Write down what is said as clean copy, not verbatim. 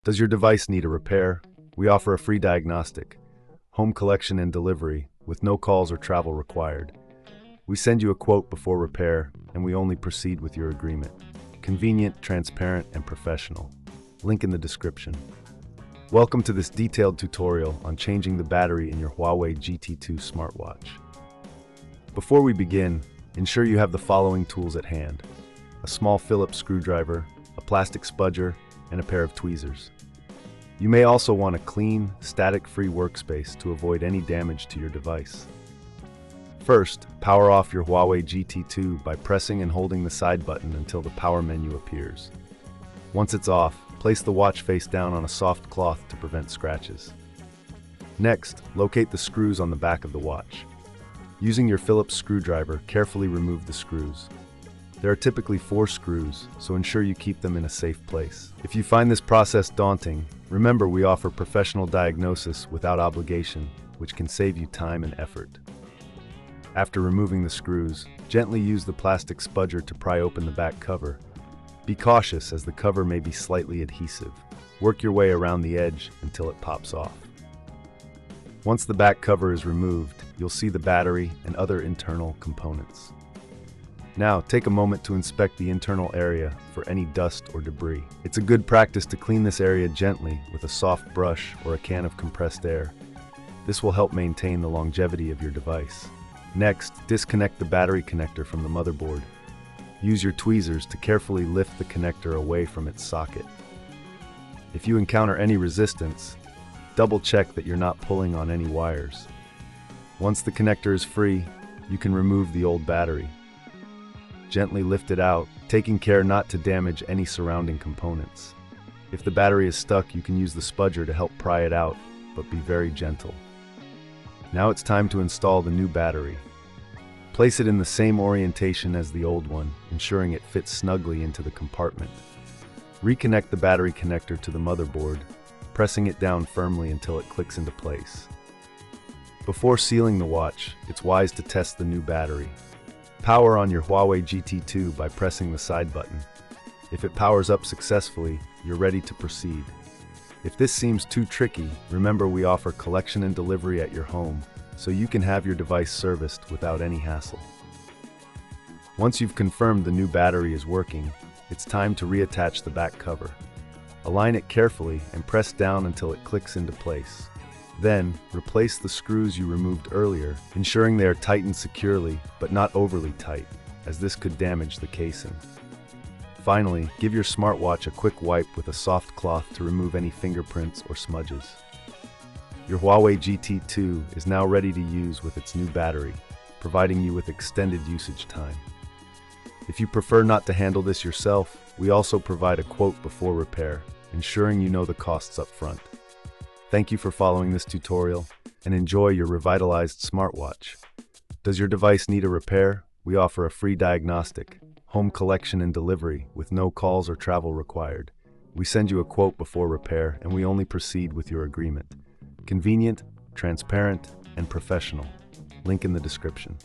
Does your device need a repair? We offer a free diagnostic, home collection and delivery, with no calls or travel required. We send you a quote before repair, and we only proceed with your agreement. Convenient, transparent, and professional. Link in the description. Welcome to this detailed tutorial on changing the battery in your Huawei GT2 smartwatch. Before we begin, ensure you have the following tools at hand: a small Phillips screwdriver, a plastic spudger, and a pair of tweezers. You may also want a clean, static-free workspace to avoid any damage to your device. First, power off your Huawei GT2 by pressing and holding the side button until the power menu appears. Once it's off, place the watch face down on a soft cloth to prevent scratches. Next, locate the screws on the back of the watch. Using your Phillips screwdriver, carefully remove the screws. There are typically 4 screws, so ensure you keep them in a safe place. If you find this process daunting, remember we offer professional diagnosis without obligation, which can save you time and effort. After removing the screws, gently use the plastic spudger to pry open the back cover. Be cautious as the cover may be slightly adhesive. Work your way around the edge until it pops off. Once the back cover is removed, you'll see the battery and other internal components. Now, take a moment to inspect the internal area for any dust or debris. It's a good practice to clean this area gently with a soft brush or a can of compressed air. This will help maintain the longevity of your device. Next, disconnect the battery connector from the motherboard. Use your tweezers to carefully lift the connector away from its socket. If you encounter any resistance, double-check that you're not pulling on any wires. Once the connector is free, you can remove the old battery. Gently lift it out, taking care not to damage any surrounding components. If the battery is stuck, you can use the spudger to help pry it out, but be very gentle. Now it's time to install the new battery. Place it in the same orientation as the old one, ensuring it fits snugly into the compartment. Reconnect the battery connector to the motherboard, pressing it down firmly until it clicks into place. Before sealing the watch, it's wise to test the new battery. Power on your Huawei GT2 by pressing the side button. If it powers up successfully, you're ready to proceed. If this seems too tricky, remember we offer collection and delivery at your home, so you can have your device serviced without any hassle. Once you've confirmed the new battery is working, it's time to reattach the back cover. Align it carefully and press down until it clicks into place. Then, replace the screws you removed earlier, ensuring they are tightened securely, but not overly tight, as this could damage the casing. Finally, give your smartwatch a quick wipe with a soft cloth to remove any fingerprints or smudges. Your Huawei GT2 is now ready to use with its new battery, providing you with extended usage time. If you prefer not to handle this yourself, we also provide a quote before repair, ensuring you know the costs up front. Thank you for following this tutorial, and enjoy your revitalized smartwatch. Does your device need a repair? We offer a free diagnostic, home collection and delivery with no calls or travel required. We send you a quote before repair, and we only proceed with your agreement. Convenient, transparent, and professional. Link in the description.